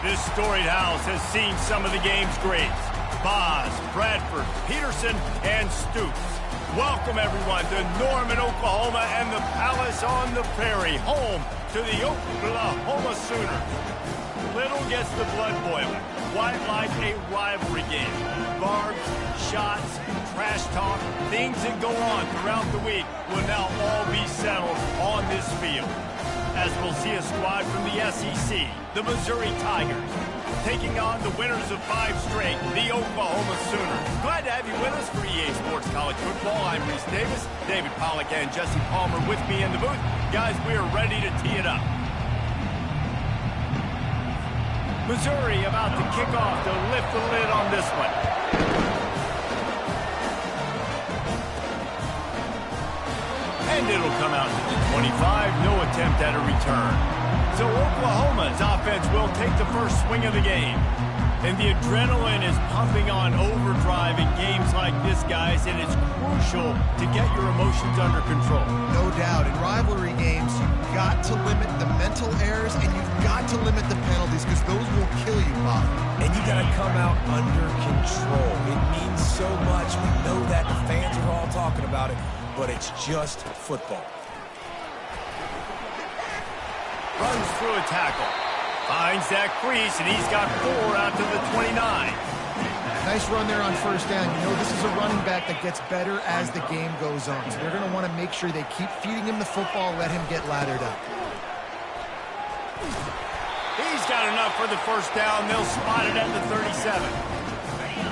This storied house has seen some of the game's greats. Boz, Bradford, Peterson, and Stoops. Welcome, everyone, to Norman, Oklahoma, and the Palace on the Prairie, home to the Oklahoma Sooners. Little gets the blood boiling. Quite like a rivalry game. Barbs, shots, trash talk, things that go on throughout the week will now all be settled on this field. As we'll see a squad from the SEC, the Missouri Tigers, taking on the winners of 5 straight, the Oklahoma Sooners. Glad to have you with us for EA Sports College Football. I'm Reese Davis, David Pollack, and Jesse Palmer with me in the booth. Guys, we are ready to tee it up. Missouri about to kick off to lift the lid on this one. And it'll come out to the 25, no attempt at a return. So Oklahoma's offense will take the first swing of the game. And the adrenaline is pumping on overdrive in games like this, guys, and it's crucial to get your emotions under control. No doubt. In rivalry games, you've got to limit the mental errors, and you've got to limit the penalties, because those will kill you, Bob. And you got to come out under control. It means so much. We know that. The fans are all talking about it, but it's just football. Runs through a tackle. Finds that crease, and he's got 4 out to the 29. Nice run there on first down. You know, this is a running back that gets better as the game goes on. So they're going to want to make sure they keep feeding him the football, let him get laddered up. He's got enough for the first down. They'll spot it at the 37.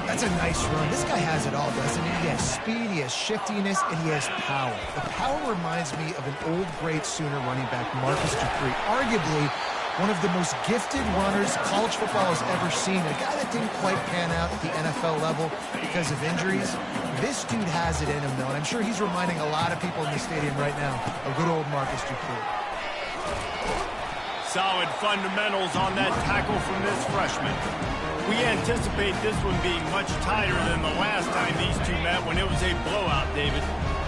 That's a nice run. This guy has it all, doesn't he? He has speed, he has shiftiness, and he has power. The power reminds me of an old, great Sooner running back, Marcus Dupree. Arguably one of the most gifted runners college football has ever seen. A guy that didn't quite pan out at the NFL level because of injuries. This dude has it in him, though, and I'm sure he's reminding a lot of people in the stadium right now of good old Marcus Dupree. Solid fundamentals on that tackle from this freshman. We anticipate this one being much tighter than the last time these two met when it was a blowout, David.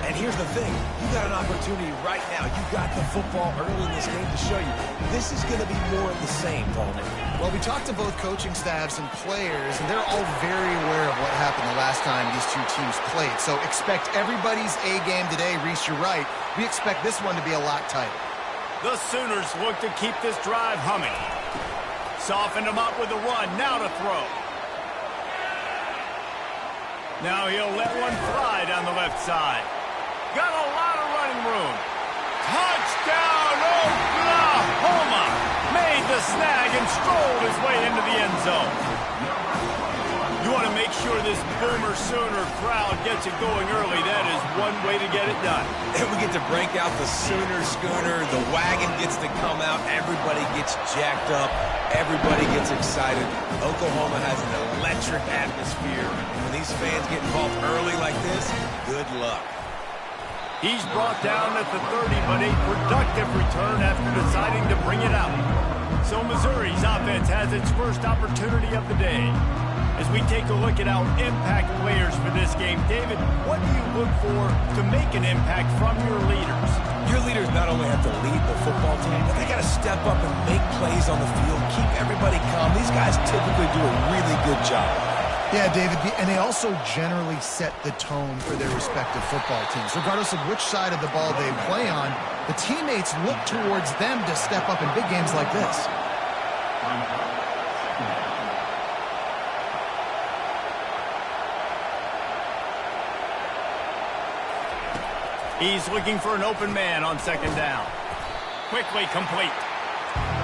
And here's the thing. You got an opportunity right now. You got the football early in this game to show you. This is going to be more of the same, Palmer. Well, we talked to both coaching staffs and players, and they're all very aware of what happened the last time these two teams played. So expect everybody's A game today. Reese, you're right. We expect this one to be a lot tighter. The Sooners look to keep this drive humming. Softened him up with a run. Now to throw. Now he'll let one fly down the left side. Got a lot of running room. Touchdown, Oklahoma! Made the snag and strolled his way into the end zone. You want to make sure this Boomer Sooner crowd gets it going early. That is one way to get it done. And we get to break out the Sooner schooner. The wagon gets to come out. Everybody gets jacked up. Everybody gets excited. Oklahoma has an electric atmosphere. When these fans get involved early like this, good luck. He's brought down at the 30, but a productive return after deciding to bring it out. So Missouri's offense has its first opportunity of the day. As we take a look at our impact players for this game, David, what do you look for to make an impact from your leaders? Your leaders not only have to lead the football team, but they got to step up and make plays on the field, keep everybody calm. These guys typically do a really good job. Yeah, David, and they also generally set the tone for their respective football teams. Regardless of which side of the ball they play on, the teammates look towards them to step up in big games like this. He's looking for an open man on second down. Quickly complete.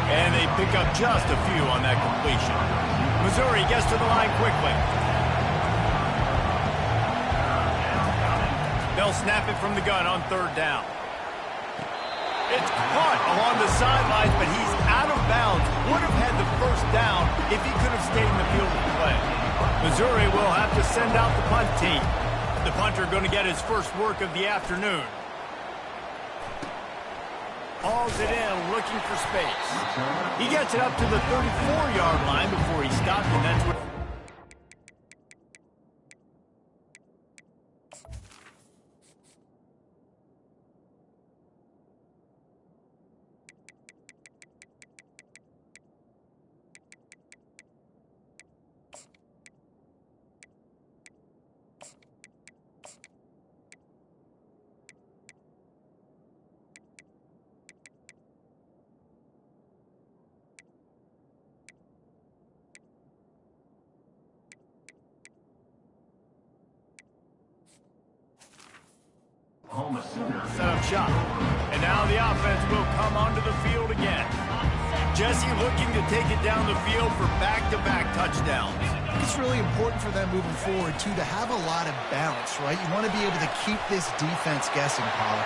And they pick up just a few on that completion. Missouri gets to the line quickly. They'll snap it from the gun on third down. It's caught along the sidelines, but he's out of bounds. Would have had the first down if he could have stayed in the field of play. Missouri will have to send out the punt team. The punter going to get his first work of the afternoon. Hauls it in, looking for space. He gets it up to the 34-yard line before he stopped, and that's what... Set up shop. And now the offense will come onto the field again. Jesse looking to take it down the field for back-to-back touchdowns. It's really important for them moving forward, too, to have a lot of balance, right? You want to be able to keep this defense guessing, Paul.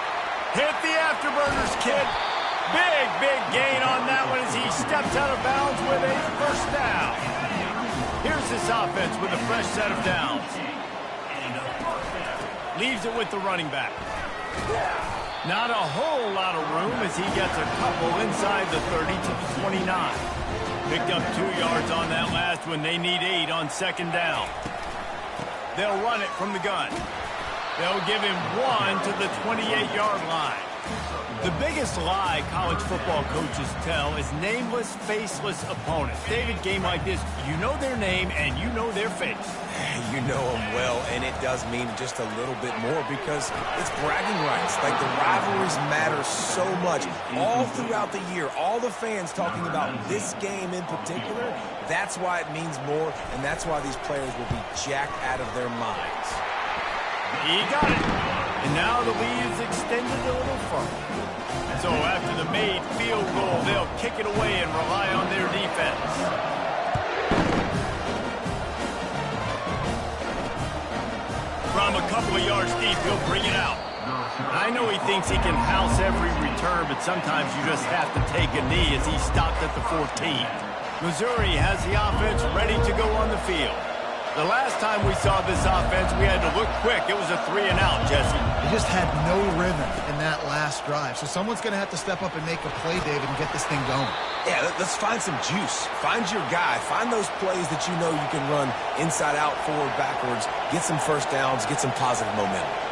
Hit the afterburners, kid. Big gain on that one as he steps out of bounds with a first down. Here's this offense with a fresh set of downs. Leaves it with the running back. Not a whole lot of room as he gets a couple inside the 30 to the 29. Picked up 2 yards on that last one. They need 8 on second down. They'll run it from the gun. They'll give him 1 to the 28-yard line. The biggest lie college football coaches tell is nameless, faceless opponents. David, game like this, you know their name and you know their face. You know them well, and it does mean just a little bit more because it's bragging rights. Like, the rivalries matter so much. All throughout the year, all the fans talking about this game in particular, that's why it means more, and that's why these players will be jacked out of their minds. He got it. And now the lead is extended a little further. So after the made field goal, they'll kick it away and rely on their defense. From a couple of yards deep, he'll bring it out. I know he thinks he can house every return, but sometimes you just have to take a knee as he stopped at the 14. Missouri has the offense ready to go on the field. The last time we saw this offense, we had to look quick. It was a 3-and-out, Jesse. They just had no rhythm in that last drive. So someone's going to have to step up and make a play, David, and get this thing going. Yeah, let's find some juice. Find your guy. Find those plays that you know you can run inside out, forward, backwards. Get some first downs. Get some positive momentum.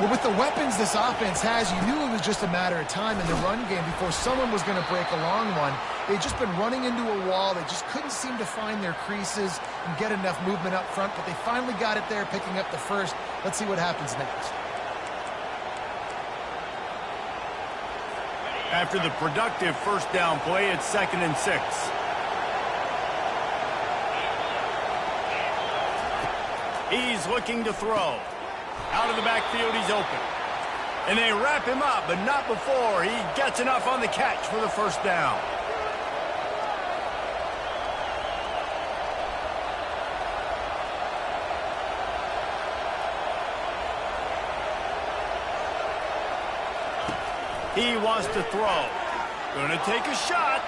Well, with the weapons this offense has, you knew it was just a matter of time in the run game before someone was going to break a long one. They'd just been running into a wall. They just couldn't seem to find their creases and get enough movement up front, but they finally got it there, picking up the first. Let's see what happens next. After the productive first down play, it's 2nd and 6. He's looking to throw. Out of the backfield, he's open. And they wrap him up, but not before he gets enough on the catch for the first down. He wants to throw. Gonna take a shot.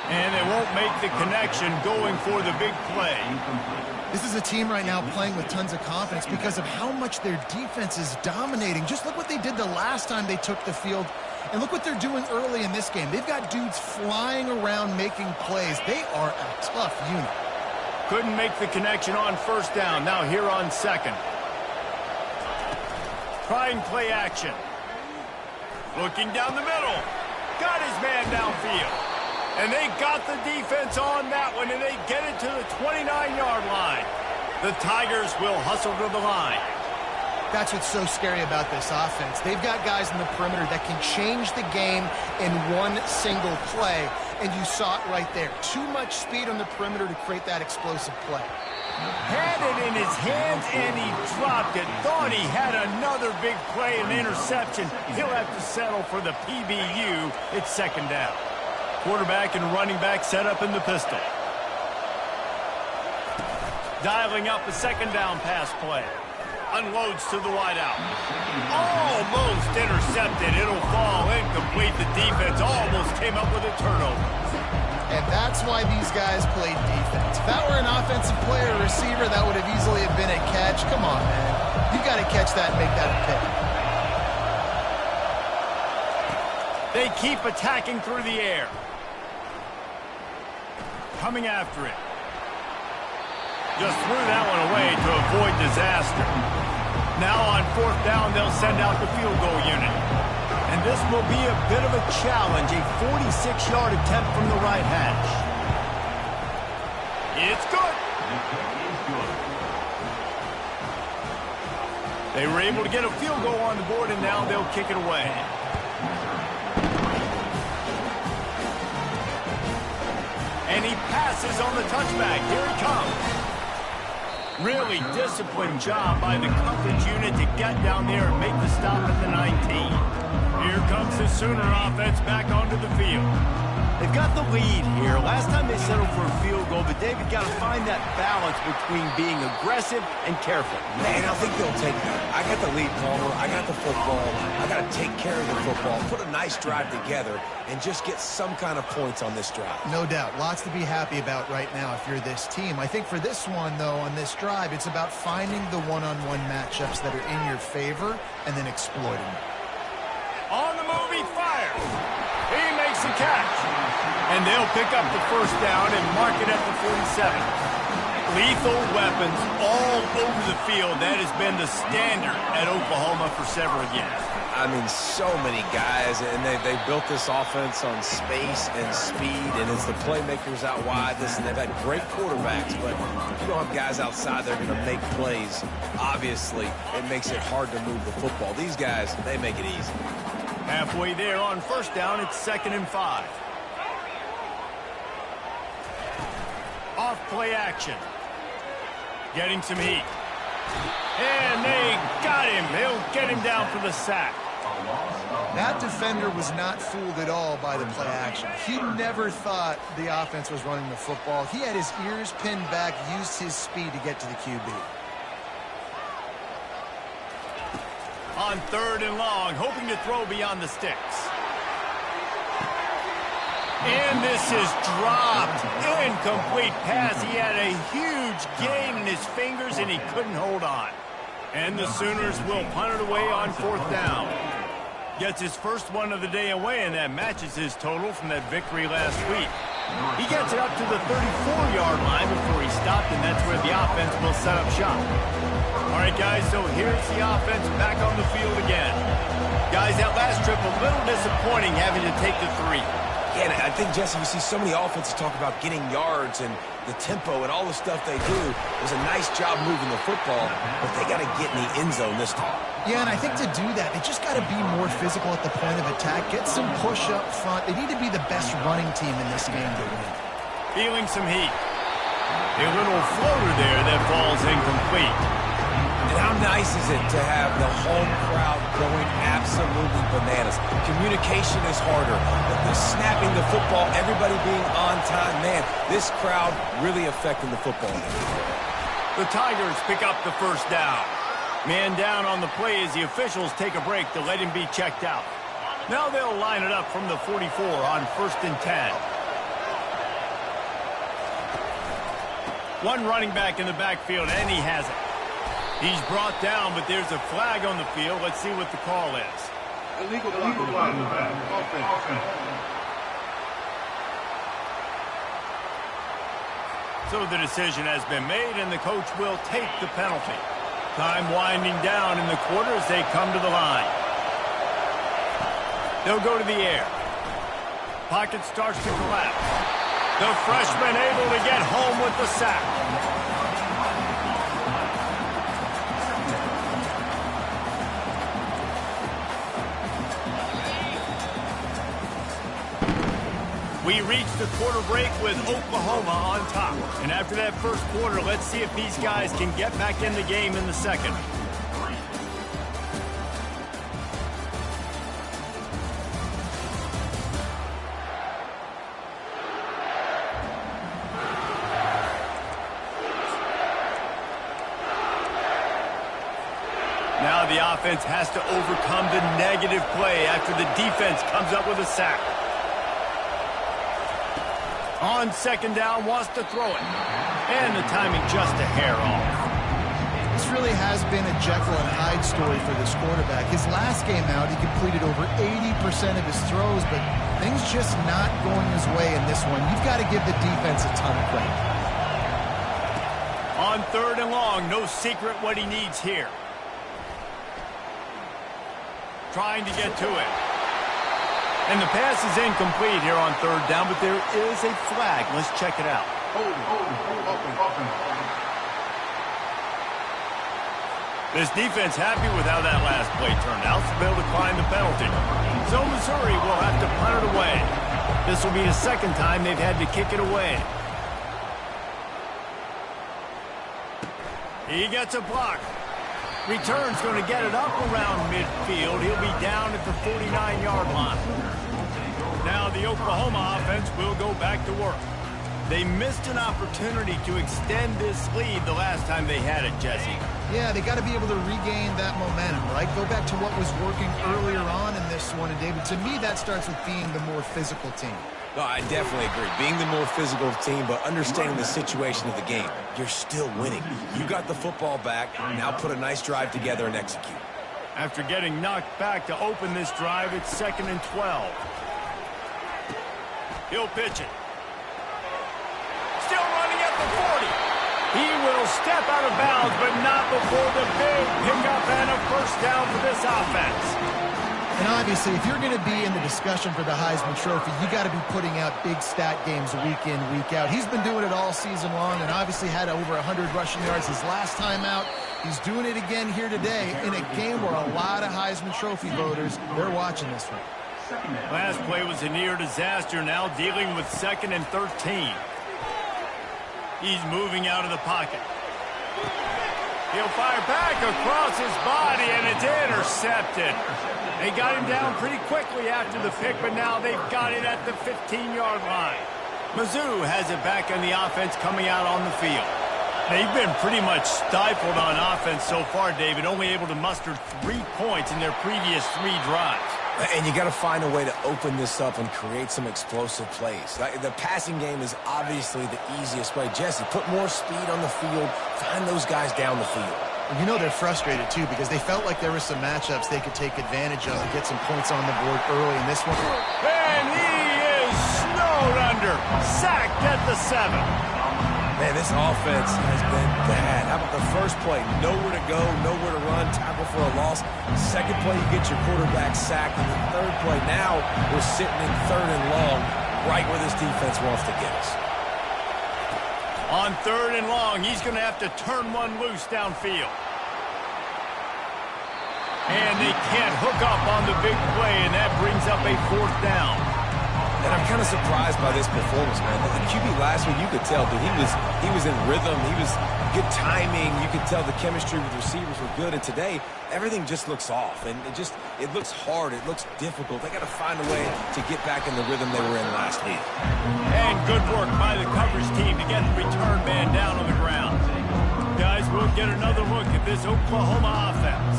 And they won't make the connection going for the big play. This is a team right now playing with tons of confidence because of how much their defense is dominating. Just look what they did the last time they took the field, and look what they're doing early in this game. They've got dudes flying around making plays. They are a tough unit. Couldn't make the connection on first down. Now here on second. Trying play action. Looking down the middle. Got his man downfield. And they got the defense on that one, and they get it to the 29-yard line. The Tigers will hustle to the line. That's what's so scary about this offense. They've got guys in the perimeter that can change the game in one single play, and you saw it right there. Too much speed on the perimeter to create that explosive play. Had it in his hands, and he dropped it. Thought he had another big play, an interception. He'll have to settle for the PBU. It's 2nd down. Quarterback and running back set up in the pistol. Dialing up a 2nd down pass play. Unloads to the wideout. Almost intercepted. It'll fall incomplete. The defense almost came up with a turnover. And that's why these guys played defense. If that were an offensive player or receiver, that would have easily have been a catch. Come on, man. You got to catch that and make that a pick. They keep attacking through the air. Coming after it. Just threw that one away to avoid disaster. Now on 4th down, they'll send out the field goal unit. And this will be a bit of a challenge, a 46-yard attempt from the right hash. It's good. They were able to get a field goal on the board, and now they'll kick it away. And he passes on the touchback. Here he comes. Really disciplined job by the coverage unit to get down there and make the stop at the 19. Here comes the Sooner offense back onto the field. They've got the lead here. Last time they settled for a field goal, but David got to find that balance between being aggressive and careful. Man, I think they'll take that. I got the lead, Palmer. I got the football. I got to take care of the football, put a nice drive together, and just get some kind of points on this drive. No doubt. Lots to be happy about right now if you're this team. I think for this one, though, on this drive, it's about finding the one-on-one matchups that are in your favor and then exploiting them. On the move, he fires. He makes the catch. And they'll pick up the first down and mark it at the 47. Lethal weapons all over the field. That has been the standard at Oklahoma for several years. I mean, so many guys, and they built this offense on space and speed, and it's the playmakers out wide. Listen, they've had great quarterbacks, but if you don't have guys outside that are going to make plays, obviously it makes it hard to move the football. These guys, they make it easy. Halfway there on first down, it's 2nd and 5. Off play action. Getting some heat. And they got him. They'll get him down for the sack. That defender was not fooled at all by the play action. He never thought the offense was running the football. He had his ears pinned back, used his speed to get to the QB. On 3rd and long, hoping to throw beyond the sticks. And this is dropped. Incomplete pass. He had a huge gain in his fingers, and he couldn't hold on. And the Sooners will punt it away on 4th down. Gets his first one of the day away, and that matches his total from that victory last week. He gets it up to the 34-yard line before he stopped, and that's where the offense will set up shop. All right, guys, so here's the offense back on the field again. Guys, that last trip, a little disappointing having to take the 3. Yeah, and I think, Jesse, you see so many offenses talk about getting yards and the tempo and all the stuff they do. It was a nice job moving the football, but they got to get in the end zone this time. Yeah, and I think to do that, they just got to be more physical at the point of attack, get some push up front. They need to be the best running team in this game to win. Feeling some heat. A little floater there that falls incomplete. And how nice is it to have the home crowd going absolutely bananas? Communication is harder. The snapping the football, everybody being on time. Man, this crowd really affecting the football game. The Tigers pick up the first down. Man down on the play as the officials take a break to let him be checked out. Now they'll line it up from the 44 on 1st and 10. One running back in the backfield, and he has it. He's brought down, but there's a flag on the field. Let's see what the call is. Illegal flag in the back. Offense. So the decision has been made, and the coach will take the penalty. Time winding down in the quarter as they come to the line. They'll go to the air. Pocket starts to collapse. The freshman able to get home with the sack. We reached the quarter break with Oklahoma on top. And after that first quarter, let's see if these guys can get back in the game in the second. Now the offense has to overcome the negative play after the defense comes up with a sack. On 2nd down, wants to throw it. And the timing just a hair off. This really has been a Jekyll and Hyde story for this quarterback. His last game out, he completed over 80% of his throws, but things just not going his way in this one. You've got to give the defense a ton of credit. On 3rd and long, no secret what he needs here. Trying to get to it. And the pass is incomplete here on 3rd down, but there is a flag. Let's check it out. This defense happy with how that last play turned out, so they'll decline the penalty. So Missouri will have to punt it away. This will be the second time they've had to kick it away. He gets a block. Return's going to get it up around midfield. He'll be down at the 49-yard line. Now the Oklahoma offense will go back to work. They missed an opportunity to extend this lead the last time they had it, Jesse. Yeah, they got to be able to regain that momentum, right? Go back to what was working earlier on in this one. And, David, to me, that starts with being the more physical team. No, I definitely agree. Being the more physical team, but understanding the situation of the game. You're still winning. You got the football back. Now put a nice drive together and execute. After getting knocked back to open this drive, it's 2nd and 12. He'll pitch it. Still running at the 40. He will step out of bounds, but not before the big pickup and a first down for this offense. And obviously, if you're going to be in the discussion for the Heisman Trophy, you got to be putting out big stat games week in, week out. He's been doing it all season long and obviously had over 100 rushing yards his last time out. He's doing it again here today in a game where a lot of Heisman Trophy voters, they're watching this one. Last play was a near disaster, now dealing with 2nd and 13. He's moving out of the pocket. He'll fire back across his body, and it's intercepted. They got him down pretty quickly after the pick, but now they've got it at the 15-yard line. Mizzou has it back on the offense coming out on the field. They've been pretty much stifled on offense so far, David, only able to muster 3 points in their previous 3 drives. And you got to find a way to open this up and create some explosive plays. The passing game is obviously the easiest way. Jesse, put more speed on the field. Find those guys down the field. And you know they're frustrated, too, because they felt like there were some matchups they could take advantage of and get some points on the board early in this one. And he is snowed under. Sacked at the 7. Man, this offense has been bad. How about the first play? Nowhere to go, nowhere to run, tackle for a loss. Second play, you get your quarterback sacked. And the third play, now we're sitting in 3rd and long, right where this defense wants to get us. On 3rd and long, he's going to have to turn one loose downfield. And they can't hook up on the big play, and that brings up a 4th down. And I'm kind of surprised by this performance, man. The QB last week, you could tell, dude, he was in rhythm. He was good timing. You could tell the chemistry with receivers were good. And today, everything just looks off. And it looks hard. It looks difficult. They got to find a way to get back in the rhythm they were in last week. And good work by the coverage team to get the return man down on the ground. Guys, we'll get another look at this Oklahoma offense.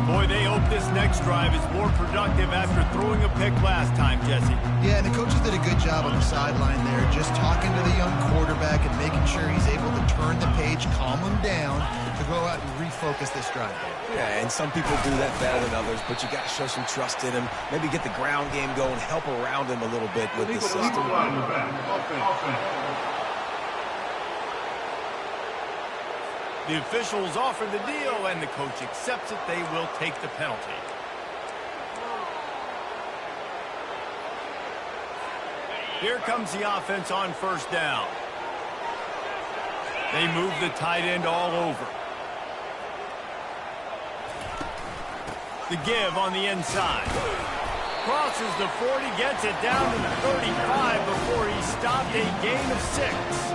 Boy, they hope this next drive is more productive after throwing a pick last time, Jesse. Yeah, and the coaches did a good job on the sideline there, just talking to the young quarterback and making sure he's able to turn the page, calm him down, to go out and refocus this drive. Yeah, and some people do that better than others, but you got to show some trust in him. Maybe get the ground game going, help around him a little bit with the system. The officials offer the deal, and the coach accepts it. They will take the penalty. Here comes the offense on 1st down. They move the tight end all over. The give on the inside. Crosses the 40, gets it down to the 35 before he stopped a gain of 6.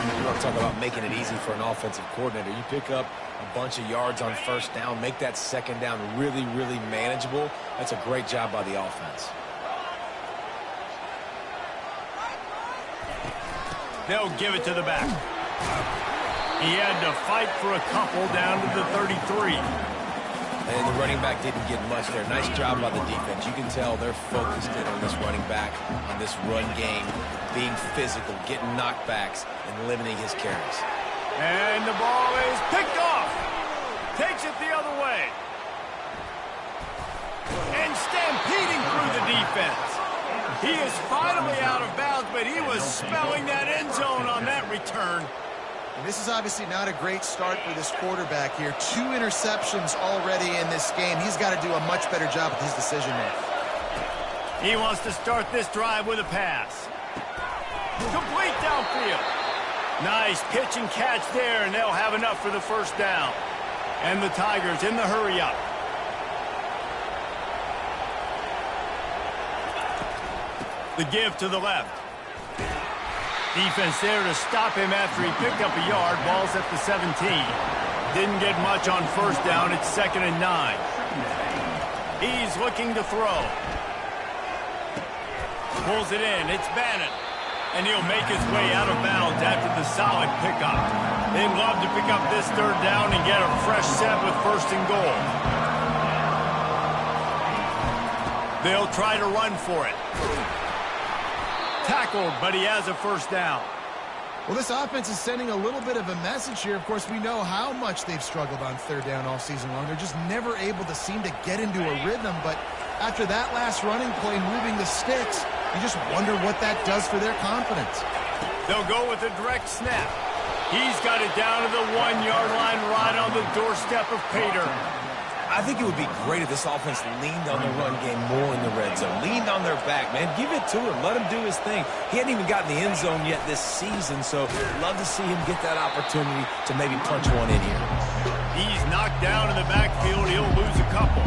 You want to talk about making it easy for an offensive coordinator. You pick up a bunch of yards on 1st down, make that 2nd down really, really manageable. That's a great job by the offense. They'll give it to the back. He had to fight for a couple down to the 33. And the running back didn't get much there. Nice job by the defense. You can tell they're focused in on this running back, on this run game, being physical, getting knockbacks, and limiting his carries. And the ball is picked off. Takes it the other way. And stampeding through the defense. He is finally out of bounds, but he was spelling that end zone on that return. And this is obviously not a great start for this quarterback here. 2 interceptions already in this game. He's got to do a much better job with his decision making. He wants to start this drive with a pass. Complete downfield. Nice pitch and catch there, and they'll have enough for the 1st down. And the Tigers in the hurry up. The give to the left. Defense there to stop him after he picked up a yard. Ball's at the 17. Didn't get much on first down. It's 2nd and 9. He's looking to throw. Pulls it in. It's Bannon. And he'll make his way out of bounds after the solid pickup. They'd love to pick up this 3rd down and get a fresh set with 1st and goal. They'll try to run for it. Tackled, but he has a 1st down. Well, this offense is sending a little bit of a message here. Of course, we know how much they've struggled on 3rd down all season long. They're just never able to seem to get into a rhythm. But after that last running play, moving the sticks, you just wonder what that does for their confidence. They'll go with a direct snap. He's got it down to the 1-yard line right on the doorstep of Pater. I think it would be great if this offense leaned on the run game more in the red zone. Leaned on their back, man. Give it to him. Let him do his thing. He hadn't even gotten the end zone yet this season, so love to see him get that opportunity to maybe punch one in here. He's knocked down in the backfield. He'll lose a couple.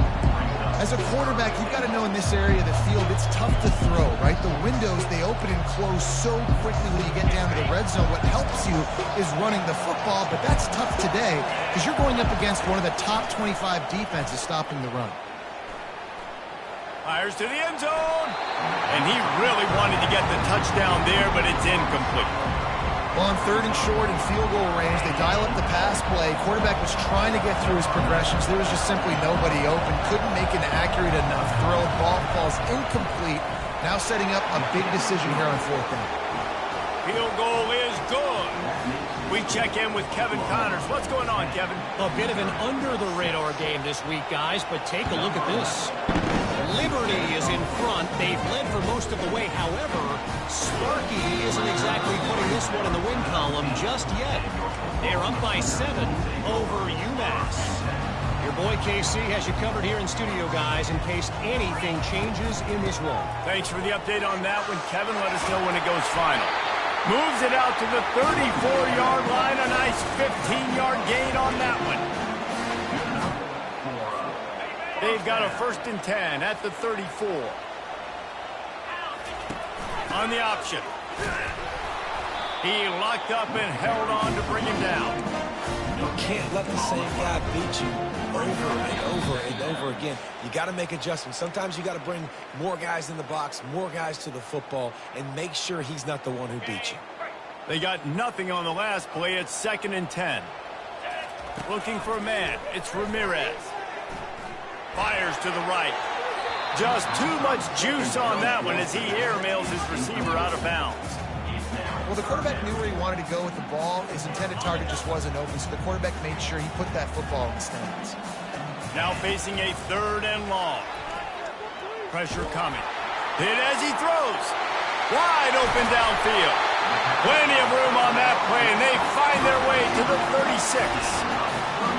As a quarterback, you've got to know in this area of the field, it's tough to throw, right? The windows, they open and close so quickly when you get down to the red zone. What helps you is running the football, but that's tough today because you're going up against one of the top 25 defenses stopping the run. Fires to the end zone. And he really wanted to get the touchdown there, but it's incomplete. Well, on 3rd and short and field goal range, they dial up the pass play. Quarterback was trying to get through his progressions. There was just simply nobody open. Couldn't make an accurate enough throw. Ball falls incomplete. Now setting up a big decision here on 4th down. Field goal is good. We check in with Kevin Connors. What's going on, Kevin? A bit of an under-the-radar game this week, guys, but take a look at this. Liberty is in front. They've led for most of the way. However, Sparky isn't exactly putting this one in the win column just yet. They're up by 7 over UMass. Your boy KC has you covered here in studio, guys, in case anything changes in this one. Thanks for the update on that one, Kevin. Let us know when it goes final. Moves it out to the 34-yard line. A nice 15-yard gain on that one. They've got a 1st and 10 at the 34. On the option. He locked up and held on to bring him down. You can't let the same guy beat you over and over and over again. You got to make adjustments. Sometimes you got to bring more guys in the box, more guys to the football, and make sure he's not the one who beat you. They got nothing on the last play. It's 2nd and 10. Looking for a man. It's Ramirez. Fires to the right. Just too much juice on that one as he airmails his receiver out of bounds. Well, the quarterback knew where he wanted to go with the ball. His intended target just wasn't open, so the quarterback made sure he put that football in the stands. Now facing a 3rd and long. Pressure coming. Hit as he throws. Wide open downfield. Plenty of room on that play, and they find their way to the 36.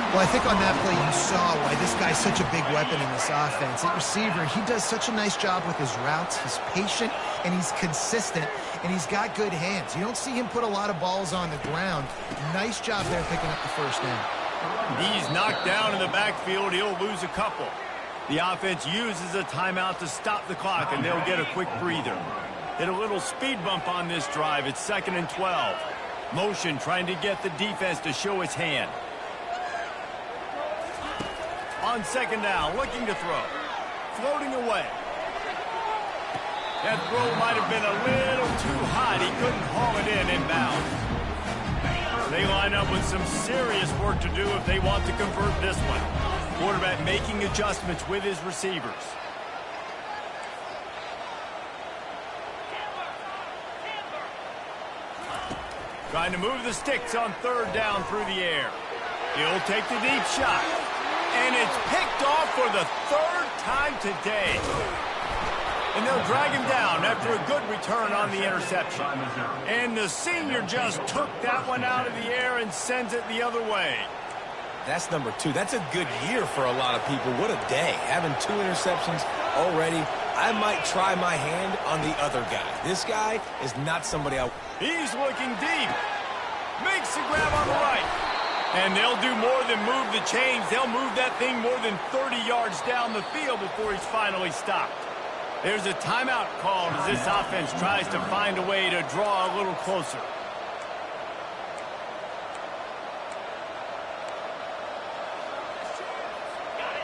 Well, I think on that play you saw why this guy's such a big weapon in this offense. At receiver, he does such a nice job with his routes. He's patient, and he's consistent, and he's got good hands. You don't see him put a lot of balls on the ground. Nice job there picking up the 1st down. He's knocked down in the backfield. He'll lose a couple. The offense uses a timeout to stop the clock, and they'll get a quick breather. Hit a little speed bump on this drive. It's 2nd and 12. Motion trying to get the defense to show its hand. On 2nd down, looking to throw. Floating away. That throw might have been a little too hot. He couldn't haul it in inbounds. They line up with some serious work to do if they want to convert this one. Quarterback making adjustments with his receivers. Trying to move the sticks on 3rd down through the air. He'll take the deep shot. And it's picked off for the 3rd time today. And they'll drag him down after a good return on the interception. And the senior just took that one out of the air and sends it the other way. That's number 2. That's a good year for a lot of people. What a day. Having 2 interceptions already. I might try my hand on the other guy. This guy is not somebody I... He's looking deep. Makes the grab on the right. And they'll do more than move the chains. They'll move that thing more than 30 yards down the field before he's finally stopped. There's a timeout called as this offense tries to find a way to draw a little closer.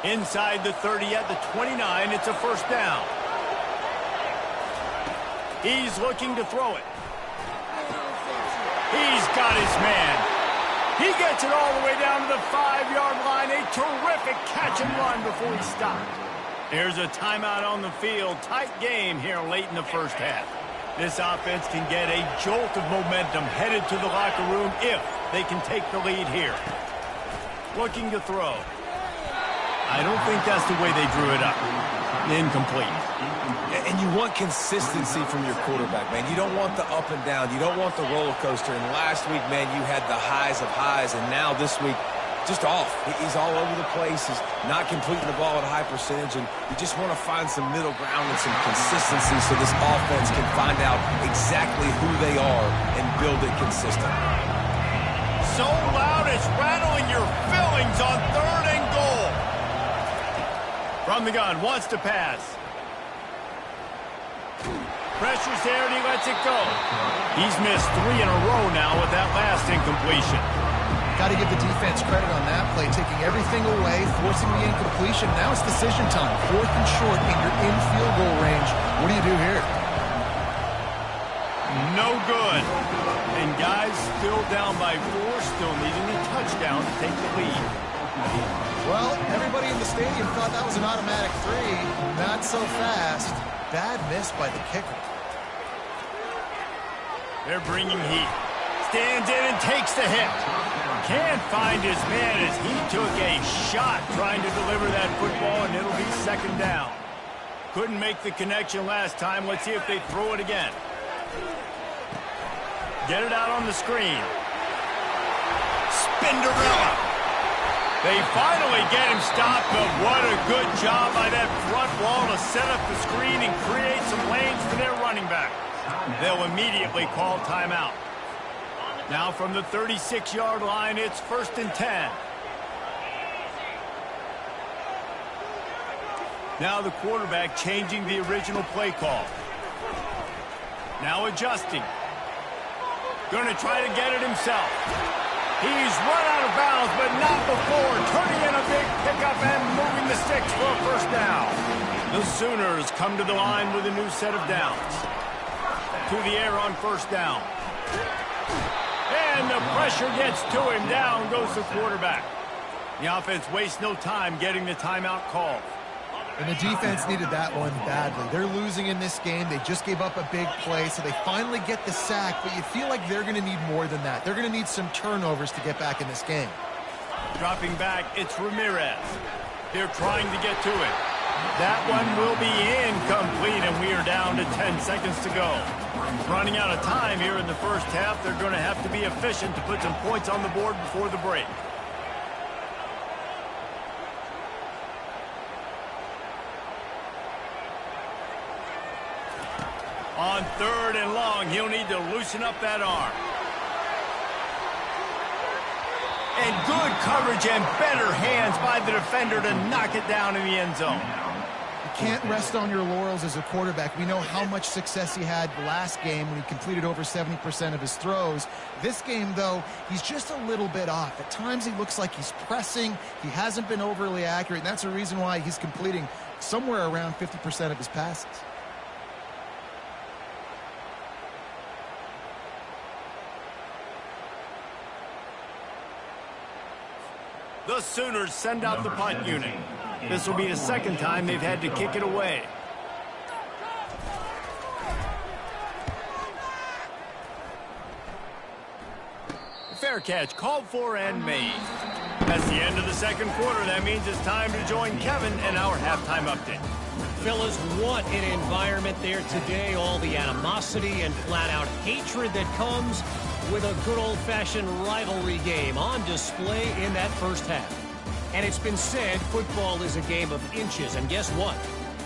Inside the 30 at the 29, it's a first down. He's looking to throw it. He's got his man. He gets it all the way down to the 5-yard line. A terrific catch and run before he stopped. There's a timeout on the field. Tight game here late in the first half. This offense can get a jolt of momentum headed to the locker room if they can take the lead here. Looking to throw. I don't think that's the way they drew it up. Incomplete. And you want consistency from your quarterback, man. You don't want the up and down. You don't want the roller coaster. And last week, man, you had the highs of highs. And now this week, just off. He's all over the place. He's not completing the ball at a high percentage. And you just want to find some middle ground and some consistency so this offense can find out exactly who they are and build it consistent. So loud it's rattling your fillings on 3rd and goal. From the gun, wants to pass. Pressure's there and he lets it go. He's missed 3 in a row now with that last incompletion. Got to give the defense credit on that play, taking everything away, forcing the incompletion. Now it's decision time. 4th and short, and you're in field goal range. What do you do here? No good. And guys still down by 4, still needing a touchdown to take the lead. Well, everybody in the stadium thought that was an automatic 3. Not so fast. Bad miss by the kicker. They're bringing heat. Stands in and takes the hit. Can't find his man as he took a shot trying to deliver that football, and it'll be 2nd down. Couldn't make the connection last time. Let's see if they throw it again. Get it out on the screen. Spinderella. They finally get him stopped, but what a good job by that front wall to set up the screen and create some lanes for their running back. They'll immediately call timeout. Now from the 36-yard line, it's 1st and 10. Now the quarterback changing the original play call. Now adjusting. Going to try to get it himself. He's run out of bounds, but not before turning in a big pickup and moving the sticks for a first down. The Sooners come to the line with a new set of downs. To the air on 1st down. And the pressure gets to him. Down goes the quarterback. The offense wastes no time getting the timeout called. And the defense needed that one badly. They're losing in this game. They just gave up a big play, so they finally get the sack, but you feel like they're going to need more than that. They're going to need some turnovers to get back in this game. Dropping back, it's Ramirez. They're trying to get to it. That one will be incomplete, and we are down to 10 seconds to go. Running out of time here in the first half. They're going to have to be efficient to put some points on the board before the break. On 3rd and long, he'll need to loosen up that arm. And good coverage and better hands by the defender to knock it down in the end zone. You can't rest on your laurels as a quarterback. We know how much success he had last game when he completed over 70% of his throws. This game, though, he's just a little bit off. At times, he looks like he's pressing. He hasn't been overly accurate, and that's the reason why he's completing somewhere around 50% of his passes. The Sooners send out the punt unit. This will be the 2nd time they've had to kick it away. Fair catch, called for and made. That's the end of the 2nd quarter. That means it's time to join Kevin in our halftime update. Fellas, what an environment there today. All the animosity and flat-out hatred that comes with a good old-fashioned rivalry game on display in that first half. And it's been said football is a game of inches. And guess what?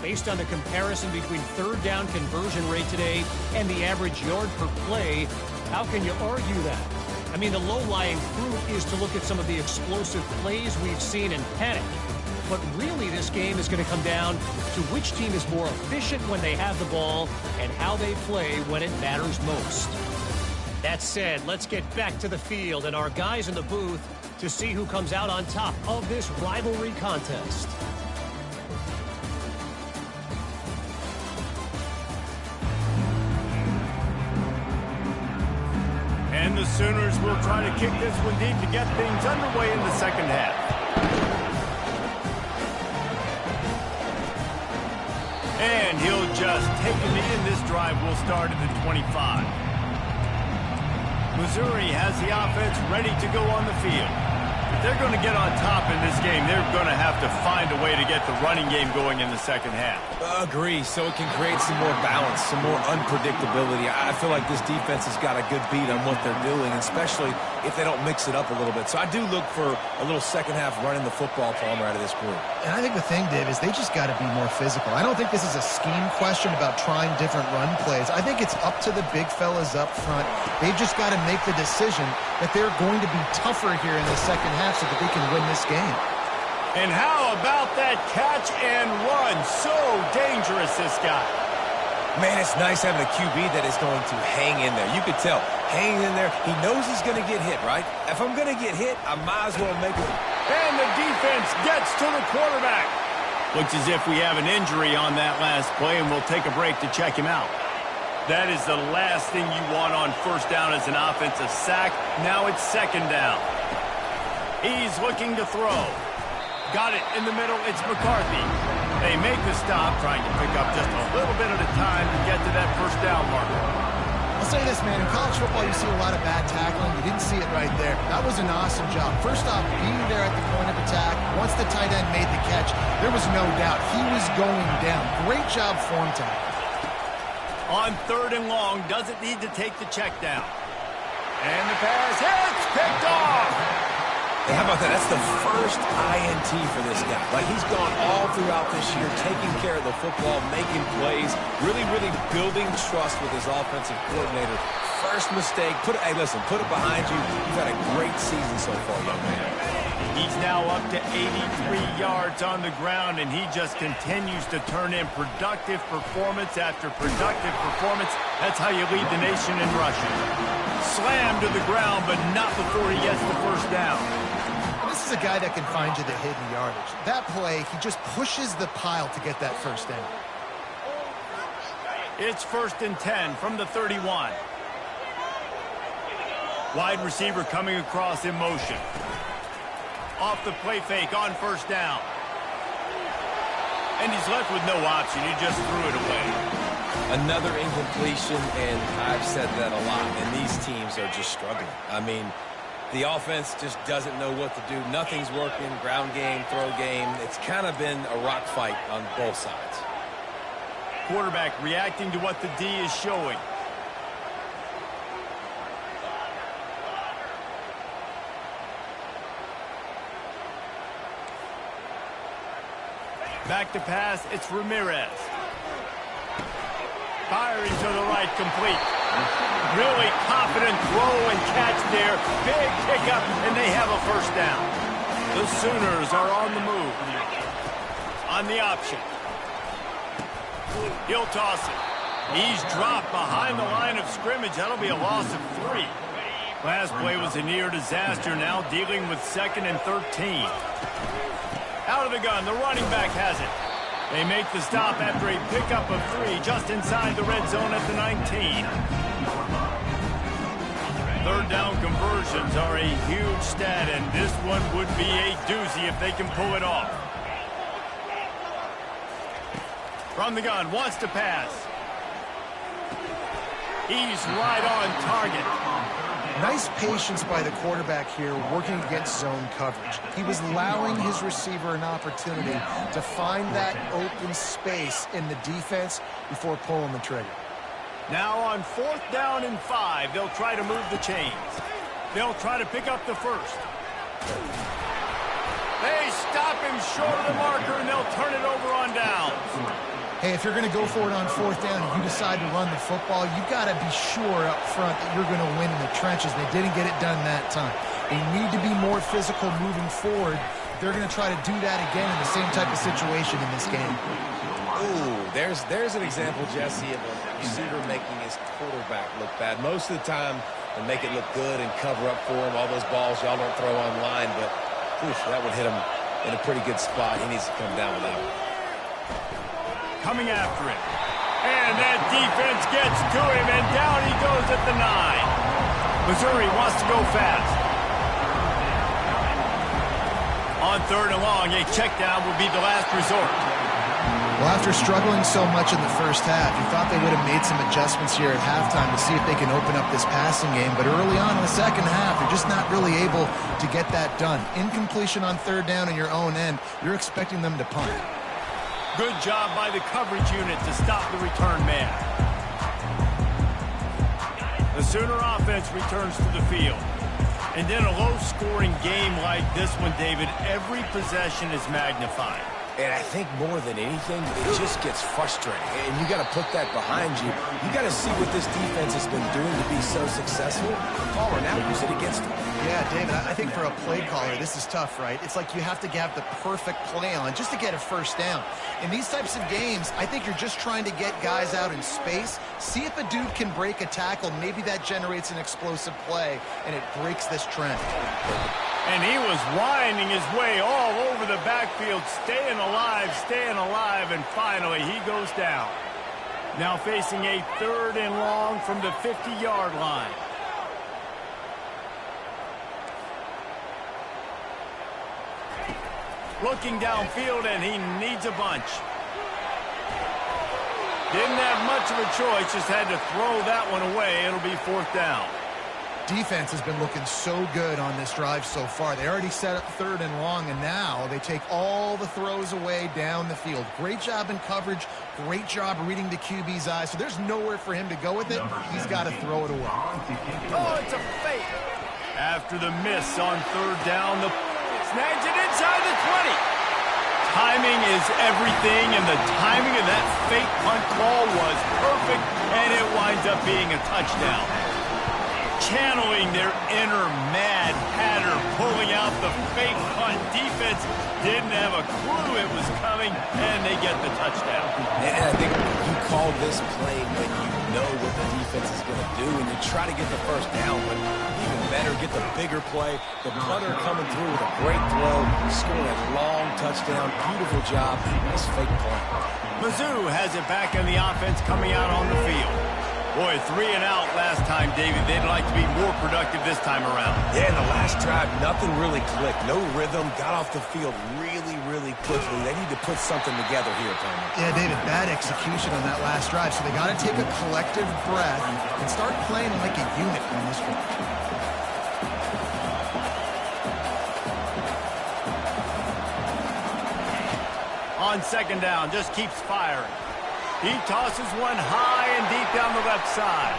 Based on the comparison between 3rd down conversion rate today and the average yard per play, how can you argue that? I mean, the low-lying fruit is to look at some of the explosive plays we've seen and panic. but really this game is going to come down to which team is more efficient when they have the ball and how they play when it matters most. That said, let's get back to the field and our guys in the booth to see who comes out on top of this rivalry contest. And the Sooners will try to kick this one deep to get things underway in the second half. And he'll just take a knee, and this drive will start at the 25. Missouri has the offense ready to go on the field. If they're going to get on top in this game, they're going to have to find a way to get the running game going in the second half. Agree, so it can create some more balance, some more unpredictability. I feel like this defense has got a good beat on what they're doing, especially if they don't mix it up a little bit. So I do look for a little second half running the football, Palmer, out of this group. And I think the thing, Dave, is they just got to be more physical. I don't think this is a scheme question about trying different run plays. I think it's up to the big fellas up front. They've just got to make the decision that they're going to be tougher here in the second half so that they can win this game. And how about that catch and run? So dangerous, this guy. Man, it's nice having a QB that is going to hang in there. You could tell, hanging in there, he knows he's going to get hit, right? If I'm going to get hit, I might as well make it. And the defense gets to the quarterback. Looks as if we have an injury on that last play, and we'll take a break to check him out. That is the last thing you want on first down as an offensive sack. Now it's second down. He's looking to throw. Got it in the middle. It's McCarthy. They make the stop, trying to pick up just a little bit at a time to get to that first down marker. I'll say this, man. In college football, you see a lot of bad tackling. You didn't see it right there. That was an awesome job. First off, being there at the point of attack. Once the tight end made the catch, there was no doubt he was going down. Great job form tackle. On third and long, doesn't need to take the check down. And the pass hits, picked off. Hey, how about that? That's the first INT for this guy. Like, he's gone all throughout this year, taking care of the football, making plays, really, really building trust with his offensive coordinator. First mistake. Hey, listen, put it behind you. You've had a great season so far, young man. He's now up to 83 yards on the ground, and he just continues to turn in productive performance after productive performance. That's how you lead the nation in rushing. Slammed to the ground, but not before he gets the first down. This is a guy that can find you the hidden yardage. That play, he just pushes the pile to get that first down. It's 1st and 10 from the 31. Wide receiver coming across in motion. Off the play fake on first down. And he's left with no option. He just threw it away. Another incompletion, and I've said that a lot, and these teams are just struggling. I mean, the offense just doesn't know what to do. Nothing's working. Ground game, throw game. It's kind of been a rock fight on both sides. Quarterback reacting to what the D is showing. Back to pass, it's Ramirez. Firing to the right, complete. Really confident throw and catch there. Big pickup, and they have a first down. The Sooners are on the move. On the option. He'll toss it. He's dropped behind the line of scrimmage. That'll be a loss of 3. Last play was a near disaster, now dealing with 2nd and 13. Out of the gun, the running back has it. They make the stop after a pickup of 3 just inside the red zone at the 19. Third down conversions are a huge stat, and this one would be a doozy if they can pull it off. From the gun, wants to pass. He's right on target. Nice patience by the quarterback here working against zone coverage. He was allowing his receiver an opportunity to find that open space in the defense before pulling the trigger. Now on 4th down and 5, they'll try to move the chains. They'll try to pick up the first. They stop him short of the marker, and they'll turn it over on downs. Hey, if you're going to go for it on 4th down and you decide to run the football, you've got to be sure up front that you're going to win in the trenches. They didn't get it done that time. They need to be more physical moving forward. they're going to try to do that again in the same type of situation in this game. Ooh, there's an example, Jesse, of a receiver making his quarterback look bad. Most of the time, they make it look good and cover up for him. All those balls y'all don't throw online, but oof, that would hit him in a pretty good spot. He needs to come down with that one. Coming after him. And that defense gets to him, and down he goes at the 9. Missouri wants to go fast. On 3rd and long, a check down will be the last resort. Well, after struggling so much in the first half, you thought they would have made some adjustments here at halftime to see if they can open up this passing game. But early on in the second half, they're just not really able to get that done. Incompletion on 3rd down in your own end, you're expecting them to punt. Good job by the coverage unit to stop the return man. The Sooner offense returns to the field. And in a low-scoring game like this one, David, every possession is magnified. And I think more than anything, it just gets frustrating. And you got to put that behind you. You got to see what this defense has been doing to be so successful. Caller, now use it against them. Yeah, David, I think for a play caller, this is tough, right? It's like you have to have the perfect play on just to get a first down. In these types of games, I think you're just trying to get guys out in space, see if a dude can break a tackle. Maybe that generates an explosive play, and it breaks this trend. And he was winding his way all over the backfield, staying alive, and finally he goes down. Now facing a 3rd and long from the 50-yard line. Looking downfield, and he needs a bunch. Didn't have much of a choice, just had to throw that one away. It'll be 4th down. Defense has been looking so good on this drive so far. They already set up 3rd and long, and now they take all the throws away down the field. Great job in coverage, great job reading the QB's eyes. So there's nowhere for him to go with it. He's got to throw it away. Oh, it's a fake. After the miss on 3rd down, the snags it inside the 20. Timing is everything, and the timing of that fake punt call was perfect, and it winds up being a touchdown. Channeling their inner Mad Hatter, pulling out the fake punt. Defense didn't have a clue it was coming, and they get the touchdown. And I think you call this play when you know what the defense is going to do, and you try to get the first down, but even better, get the bigger play. The punter coming through with a great throw, scoring a long touchdown. Beautiful job. Nice fake punt. Mizzou has it back in the offense coming out on the field. Boy, 3 and out last time, David. They'd like to be more productive this time around. Yeah, in the last drive, nothing really clicked. No rhythm. Got off the field really quickly. They need to put something together here, Palmer. Yeah, David, bad execution on that last drive. So they got to take a collective breath and start playing like a unit on this one. On 2nd down, just keeps firing. He tosses one high and deep down the left side.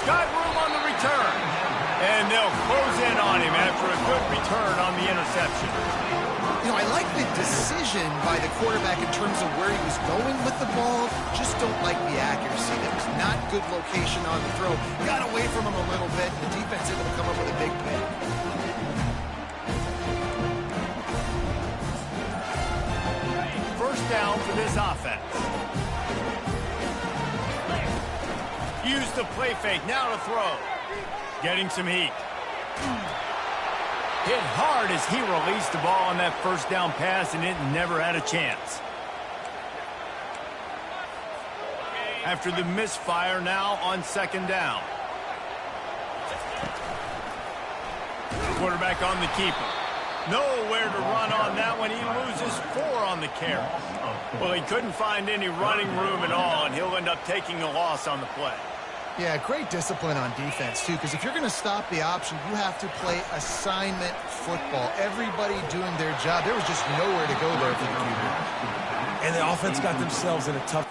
Got room on the return. And they'll close in on him after a good return on the interception. You know, I like the decision by the quarterback in terms of where he was going with the ball. Just don't like the accuracy. That was not good location on the throw. Got away from him a little bit. The defense able to come up with a big play. First down for this offense. Use the play fake, now to throw. Getting some heat. Hit hard as he released the ball on that first down pass, and it never had a chance. After the misfire, now on 2nd down. Quarterback on the keeper. Nowhere to run on that one. He loses 4 on the carry. Well, he couldn't find any running room at all, and he'll end up taking a loss on the play. Yeah, great discipline on defense, too, because if you're going to stop the option, you have to play assignment football. Everybody doing their job. There was just nowhere to go there for the QB. And the offense got themselves in a tough...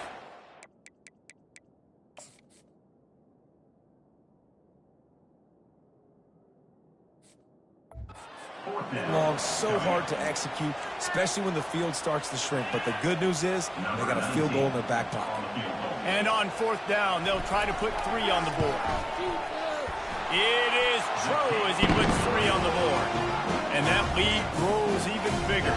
long, so hard to execute, especially when the field starts to shrink. But the good news is they got a field goal in their back pocket. And on 4th down, they'll try to put 3 on the board. It is true as he puts 3 on the board. And that lead grows even bigger.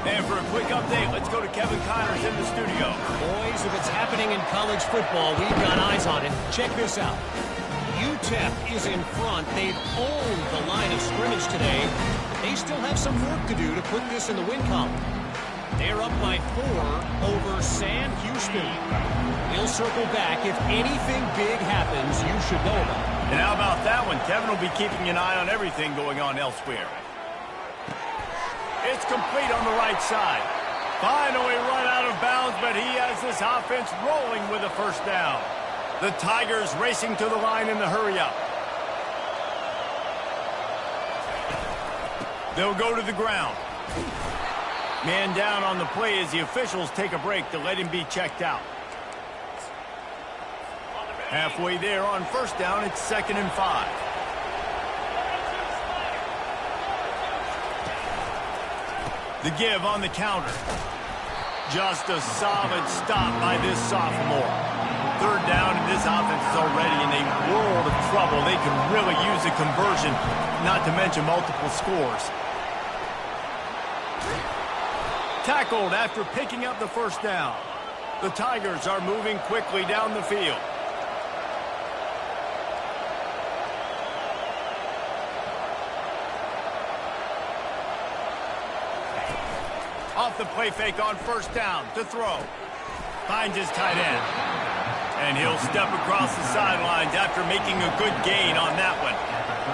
And for a quick update, let's go to Kevin Connors in the studio. Boys, if it's happening in college football, we've got eyes on it. Check this out. UTEP is in front. They've owned the line of scrimmage today. They still have some work to do to put this in the win column. They're up by 4 over Sam Houston. We'll circle back. If anything big happens, you should know about it. And how about that one? Kevin will be keeping an eye on everything going on elsewhere. It's complete on the right side. Finally run out of bounds, but he has this offense rolling with a first down. The Tigers racing to the line in the hurry-up. They'll go to the ground. Man down on the play as the officials take a break to let him be checked out. Halfway there on first down, it's 2nd and 5. The give on the counter. Just a solid stop by this sophomore. 3rd down, and this offense is already in a world of trouble. They can really use a conversion, not to mention multiple scores. Tackled after picking up the first down. The Tigers are moving quickly down the field. Off the play fake on first down to throw. Finds his tight end. And he'll step across the sidelines after making a good gain on that one.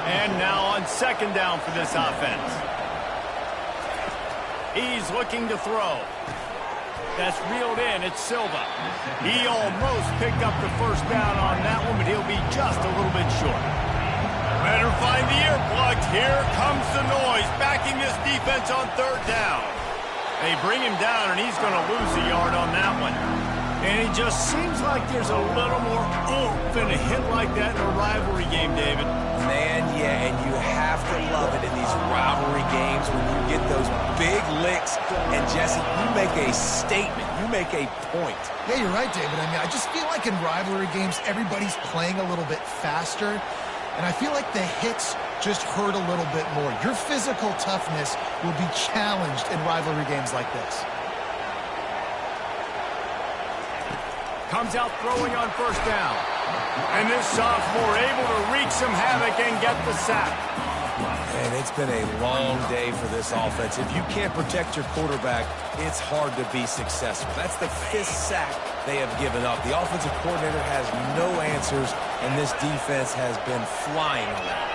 And now on 2nd down for this offense. He's looking to throw. That's reeled in. It's Silva. He almost picked up the first down on that one, but he'll be just a little bit short. Better find the earplugs. Here comes the noise, backing this defense on 3rd down. They bring him down, and he's going to lose a yard on that one. And it just seems like there's a little more oomph in a hit like that in a rivalry game, David. Man, yeah, and you have to love it in these rivalry games when you get those big licks. And, Jesse, you make a statement. You make a point. Yeah, you're right, David. I mean, I just feel like in rivalry games, everybody's playing a little bit faster. And I feel like the hits just hurt a little bit more. Your physical toughness will be challenged in rivalry games like this. Comes out throwing on first down. And this sophomore able to wreak some havoc and get the sack. And it's been a long day for this offense. If you can't protect your quarterback, it's hard to be successful. That's the 5th sack they have given up. The offensive coordinator has no answers, and this defense has been flying around.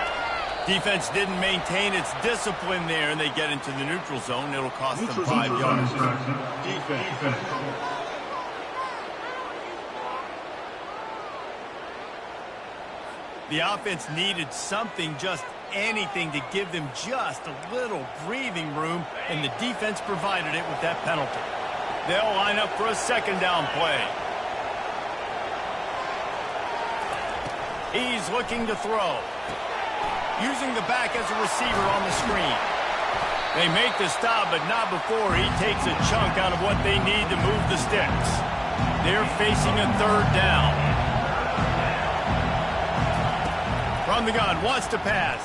Defense didn't maintain its discipline there, and they get into the neutral zone. It'll cost them 5 yards. Defense. The offense needed something, just anything, to give them just a little breathing room, and the defense provided it with that penalty. They'll line up for a 2nd down play. He's looking to throw. Using the back as a receiver on the screen. They make the stop, but not before he takes a chunk out of what they need to move the sticks. They're facing a 3rd down. From the gun, wants to pass.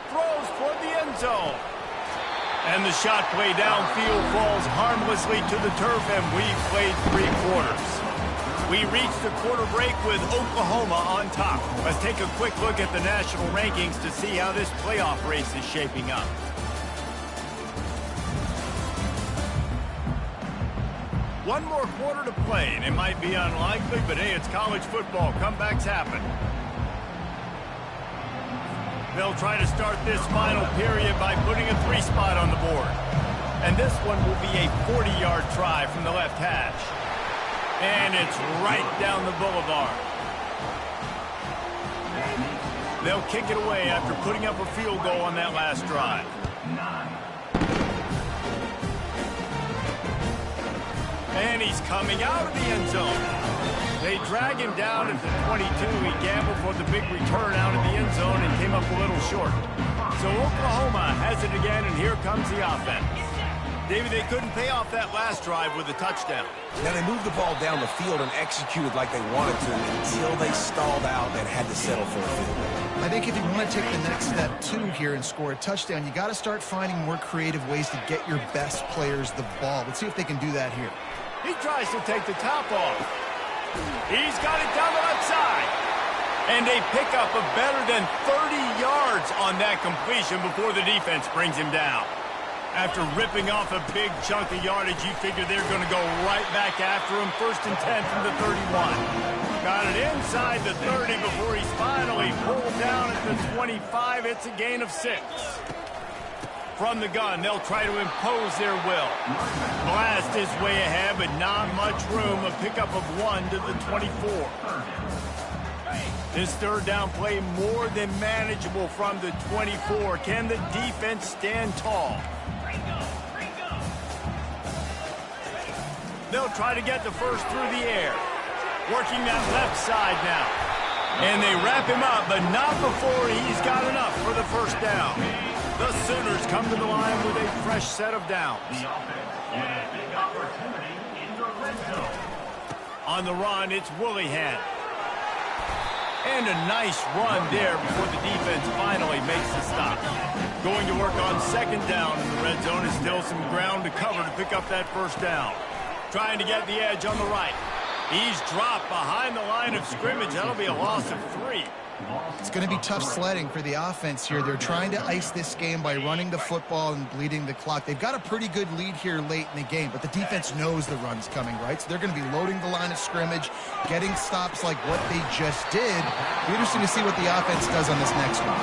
Throws toward the end zone. And the shot play downfield falls harmlessly to the turf, and we've played 3 quarters. We reached the quarter break with Oklahoma on top. Let's take a quick look at the national rankings to see how this playoff race is shaping up. One more quarter to play, and it might be unlikely, but hey, it's college football. Comebacks happen. They'll try to start this final period by putting a 3 spot on the board. And this one will be a 40-yard try from the left hash. And it's right down the boulevard. They'll kick it away after putting up a field goal on that last drive. And he's coming out of the end zone. They drag him down at the 22. He gambled for the big return out of the end zone and came up a little short. So Oklahoma has it again, and here comes the offense. David, they couldn't pay off that last drive with a touchdown. Now, they moved the ball down the field and executed like they wanted to until they stalled out and had to settle for a field goal. I think if you want to take the next step, too, here and score a touchdown, you got to start finding more creative ways to get your best players the ball. Let's see if they can do that here. He tries to take the top off. He's got it down the left side. And they pick up a better than 30 yards on that completion before the defense brings him down. After ripping off a big chunk of yardage, you figure they're going to go right back after him. 1st and 10 from the 31. Got it inside the 30 before he's finally pulled down at the 25. It's a gain of 6. From the gun, they'll try to impose their will. Blast is way ahead, but not much room. A pickup of 1 to the 24. This 3rd down play more than manageable from the 24. Can the defense stand tall? They'll try to get the first through the air. Working that left side now. And they wrap him up, but not before he's got enough for the 1st down. The Sooners come to the line with a fresh set of downs. On the run, it's Willihan. And a nice run there before the defense finally makes the stop. Going to work on 2nd down in the red zone is still some ground to cover to pick up that 1st down. Trying to get the edge on the right. He's dropped behind the line of scrimmage. That'll be a loss of 3. It's going to be tough sledding for the offense here. They're trying to ice this game by running the football and bleeding the clock. They've got a pretty good lead here late in the game, but the defense knows the run's coming, right? So they're going to be loading the line of scrimmage, getting stops like what they just did. It'll be interesting to see what the offense does on this next one.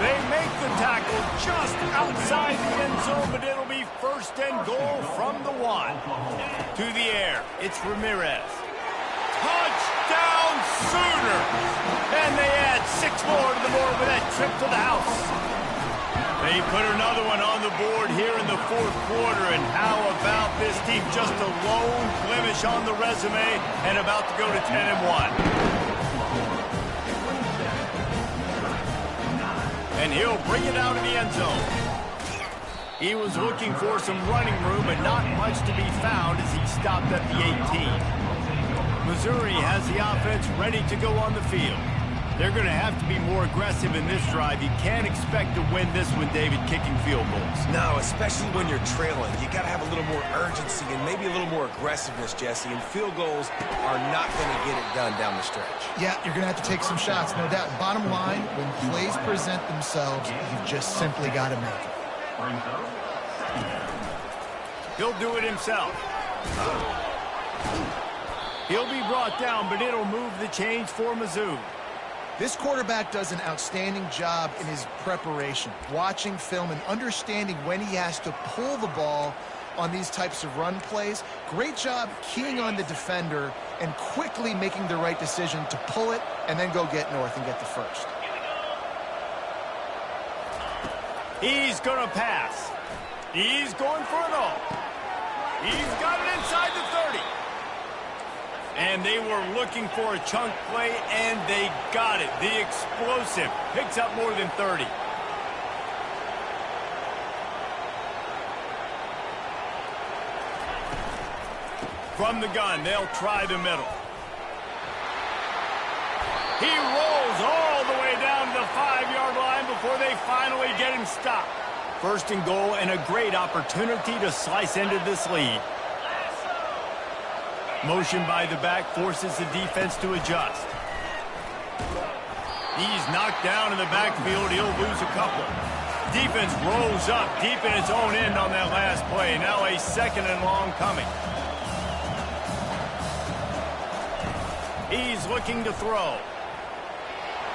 They make the tackle just outside the end zone, but it'll be 1st and goal from the 1. To the air, it's Ramirez. Touchdown Sooners! And they add 6 more to the board with that trip to the house. They put another one on the board here in the 4th quarter, and how about this team? Just a lone blemish on the resume and about to go to 10-1. And he'll bring it out of the end zone. He was looking for some running room, but not much to be found as he stopped at the 18. Missouri has the offense ready to go on the field. They're going to have to be more aggressive in this drive. You can't expect to win this one, David, kicking field goals. No, especially when you're trailing. You got to have a little more urgency and maybe a little more aggressiveness, Jesse. And field goals are not going to get it done down the stretch. Yeah, you're going to have to take some shots, no doubt. Bottom line, when plays present themselves, you've just simply got to make it. He'll do it himself. He'll be brought down, but it'll move the chains for Mizzou. This quarterback does an outstanding job in his preparation, watching film and understanding when he has to pull the ball on these types of run plays. Great job keying on the defender and quickly making the right decision to pull it and then go get north and get the 1st. He's going to pass. He's going for it all. He's got it inside the 30. And they were looking for a chunk play, and they got it. The explosive picks up more than 30. From the gun, they'll try the middle. He rolls all the way down to the 5-yard line before they finally get him stopped. 1st and goal, and a great opportunity to slice into this lead. Motion by the back forces the defense to adjust. He's knocked down in the backfield. He'll lose a couple. Defense rolls up deep in its own end on that last play. Now a 2nd and long coming. He's looking to throw.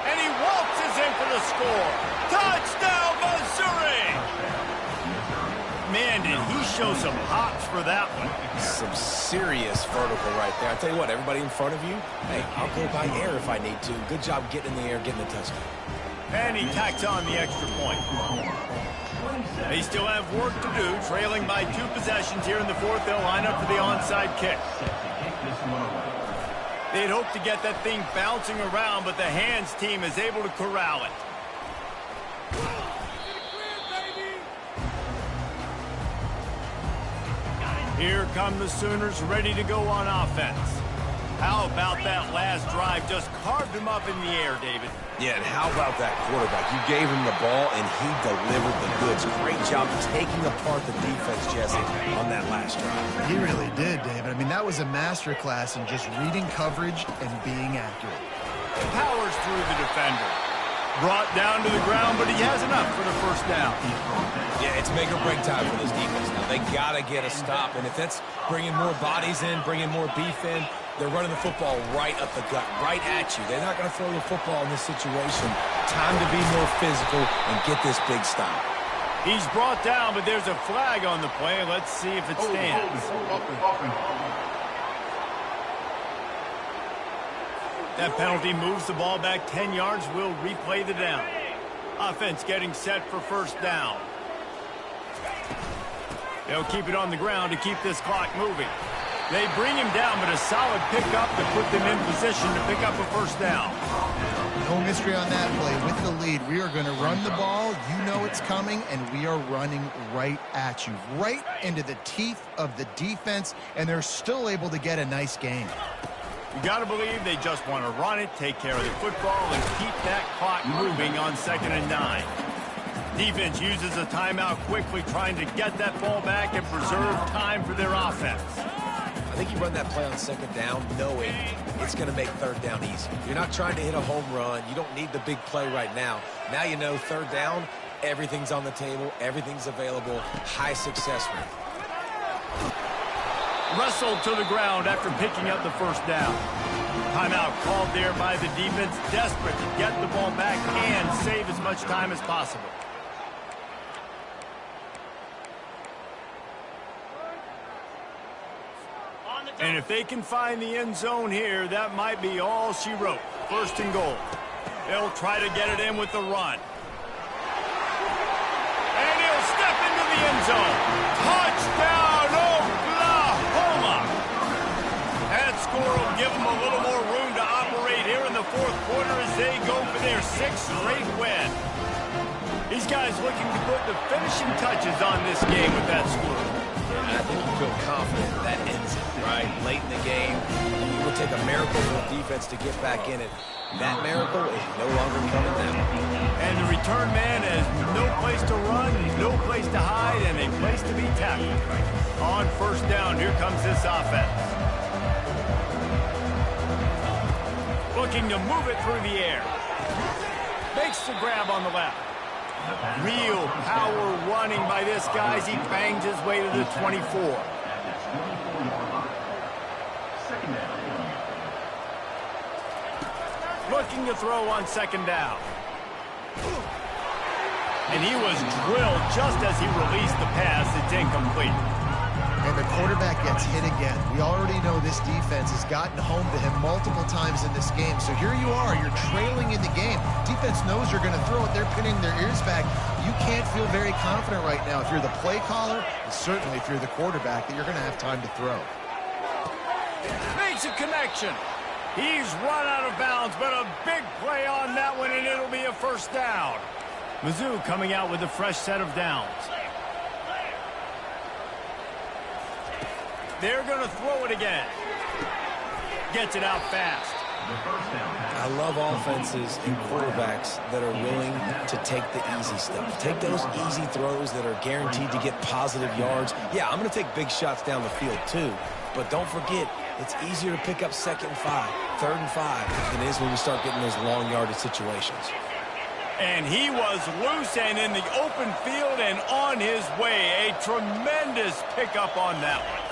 And he waltzes in for the score. Touchdown, Missouri! Man, did he show some hops for that one. Some serious vertical right there. I tell you what, everybody in front of you, hey, I'll go by air if I need to. Good job getting in the air, getting the touchdown. And he tacks on the extra point. They still have work to do, trailing by 2 possessions here in the 4th. They'll line up for the onside kick. They'd hope to get that thing bouncing around, but the hands team is able to corral it. Here come the Sooners ready to go on offense. How about that last drive? Just carved him up in the air, David. Yeah, and how about that quarterback? You gave him the ball, and he delivered the goods. Great job taking apart the defense, Jesse, on that last drive. He really did, David. I mean, that was a masterclass in just reading coverage and being accurate. Powers through the defender. Brought down to the ground, but he has enough for the first down. Yeah, it's make or break time for this defense now. They got to get a stop, and if that's bringing more bodies in, bringing more beef in, they're running the football right up the gut, right at you. They're not going to throw the football in this situation. Time to be more physical and get this big stop. He's brought down, but there's a flag on the play. Let's see if it stands. That penalty moves the ball back 10 yards. We'll replay the down. Offense getting set for first down. They'll keep it on the ground to keep this clock moving. They bring him down, but a solid pickup to put them in position to pick up a first down. No mystery on that play. With the lead, we are going to run the ball. You know it's coming, and we are running right at you, right into the teeth of the defense, and they're still able to get a nice gain. You got to believe they just want to run it, take care of the football, and keep that clock moving on 2nd and 9. Defense uses a timeout quickly, trying to get that ball back and preserve time for their offense. I think you run that play on 2nd down knowing it's going to make 3rd down easy. You're not trying to hit a home run. You don't need the big play right now. Now you know 3rd down, everything's on the table, everything's available, high success rate. Wrestled to the ground after picking up the first down. Timeout called there by the defense, desperate to get the ball back and save as much time as possible. And if they can find the end zone here, that might be all she wrote. 1st and goal. They'll try to get it in with the run. And he'll step into the end zone. Touchdown, Oklahoma! That score will give them a little more room to operate here in the 4th quarter as they go for their 6th straight win. These guys looking to put the finishing touches on this game with that score. I think you feel confident that ends it, right? Late in the game, it will take a miracle for the defense to get back in it. That miracle is no longer coming now. And the return man has no place to run, no place to hide, and a place to be tackled. On 1st down, here comes this offense. Looking to move it through the air. Makes the grab on the left. Real power running by this guy as he bangs his way to the 24. Looking to throw on 2nd down. And he was drilled just as he released the pass. It's incomplete. And the quarterback gets hit again. We already know this defense has gotten home to him multiple times in this game. So here you are, you're trailing in the game. Defense knows you're going to throw it. They're pinning their ears back. You can't feel very confident right now if you're the play caller, and certainly if you're the quarterback, that you're going to have time to throw. Makes a connection. He's run out of bounds, but a big play on that one, and it'll be a 1st down. Mizzou coming out with a fresh set of downs. They're going to throw it again. Gets it out fast. I love offenses and quarterbacks that are willing to take the easy stuff. Take those easy throws that are guaranteed to get positive yards. Yeah, I'm going to take big shots down the field too. But don't forget, it's easier to pick up 2nd and 5, 3rd and 5 than it is when we start getting those long yardage situations. And he was loose and in the open field and on his way. A tremendous pickup on that one.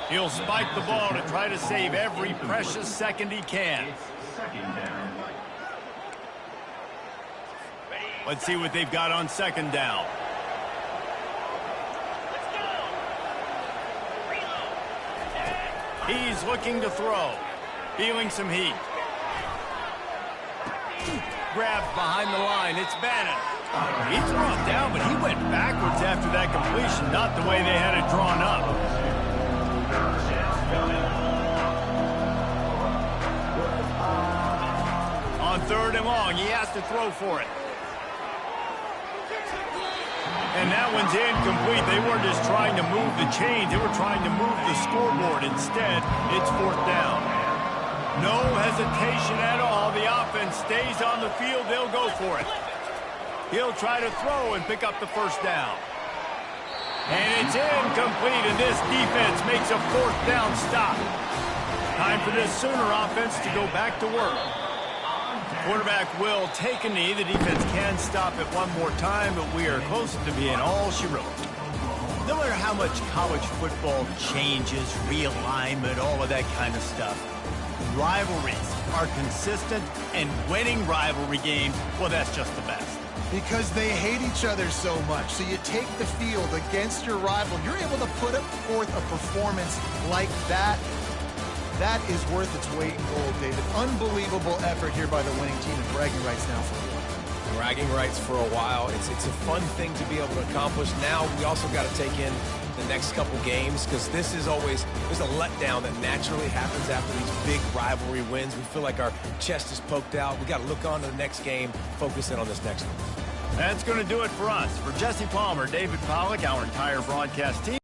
He'll spike the ball to try to save every precious second he can. Let's see what they've got on 2nd down. He's looking to throw. Feeling some heat. Grabbed behind the line. It's Bannon. He's brought down, but he went backwards after that completion, not the way they had it drawn up. On 3rd and long, he has to throw for it. And that one's incomplete. They weren't just trying to move the chains. They were trying to move the scoreboard. Instead, it's 4th down. No hesitation at all. The offense stays on the field. They'll go for it. He'll try to throw and pick up the 1st down. And it's incomplete, and this defense makes a 4th down stop. Time for this Sooner offense to go back to work. Quarterback will take a knee. The defense can stop it one more time, but we are close to being all she wrote. No matter how much college football changes, realignment, all of that kind of stuff, rivalries are consistent, and winning rivalry games, well, that's just the best. Because they hate each other so much. So you take the field against your rival. You're able to put forth a performance like that. That is worth its weight in gold, David. Unbelievable effort here by the winning team, and bragging rights now for a while. Bragging rights for a while. It's a fun thing to be able to accomplish. Now we also got to take in the next couple games, because this is always, there's a letdown that naturally happens after these big rivalry wins. We feel like our chest is poked out. We got to look on to the next game, focus in on this next one. That's going to do it for us. For Jesse Palmer, David Pollack, our entire broadcast team.